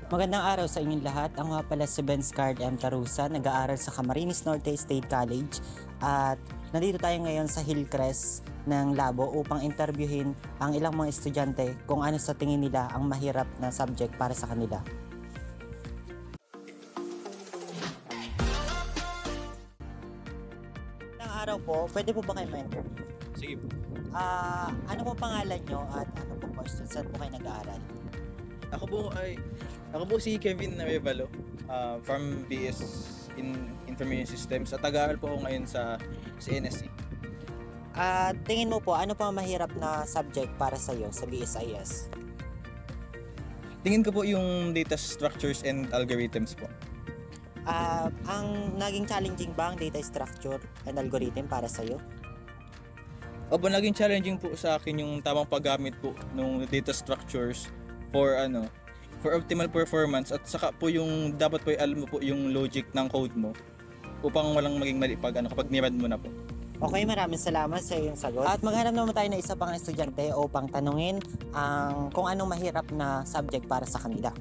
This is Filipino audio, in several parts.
Magandang araw sa inyong lahat. Ako nga pala si Benscard M. Tarusa, nag-aaral sa Camarines Norte State College at nandito tayo ngayon sa Hillcrest ng Labo upang interviewin ang ilang mga estudyante kung ano sa tingin nila ang mahirap na subject para sa kanila. Magandang araw po, pwede po ba kayo ma-interview? Sige po. Ano po pangalan nyo at ano po course? Saan po kayo nag-aaral? Ako po si Kevin Narevalo, from BS in Information Systems at nag-aaral po ako ngayon sa NSC. Tingin mo po, ano pa ang mahirap na subject para sa iyo sa BSIS? Tingin ko po yung data structures and algorithms po. Ang naging challenging ba ang data structure and algorithm para sa iyo? Opo, naging challenging po sa akin yung tamang paggamit po ng data structures for optimal performance at saka po yung dapat po alam mo po yung logic ng code mo upang walang maging mali kapag nirad mo na po. Okay, maraming salamat sa iyong sagot. At maghanap naman tayo ng isa pang estudyante upang tanungin kung anong mahirap na subject para sa kanila.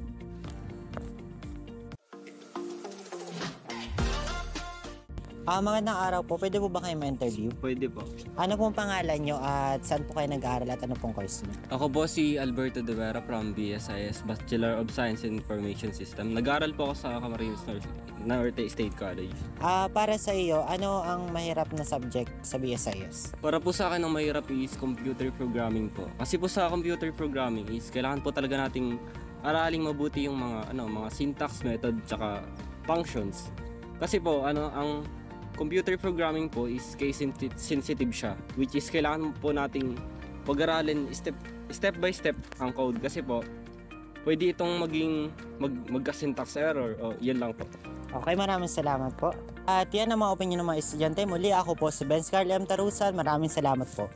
Magandang araw po. Pwede po ba kayo ma-interview? Pwede po. Ano pong pangalan nyo at saan po kayo nag-aaral at ano pong course nyo? Ako po si Alberto De Vera from BSIS, Bachelor of Science in Information System. Nag-aaral po ako sa Camarines Norte State College. Para sa iyo, ano ang mahirap na subject sa BSIS? Para po sa akin, ang mahirap is computer programming po. Kasi po sa computer programming is kailangan po talaga nating aralin mabuti yung mga syntax, method, tsaka functions. Kasi po, ang computer programming po is case sensitive siya, which is kailangan po nating pag-aralin step by step ang code kasi po pwede itong magka-syntax error o yan lang po. Okay, maraming salamat po. At yan ang mga opinion ng mga estudyante. Muli ako po si Benscard M. Tarusan. Maraming salamat po.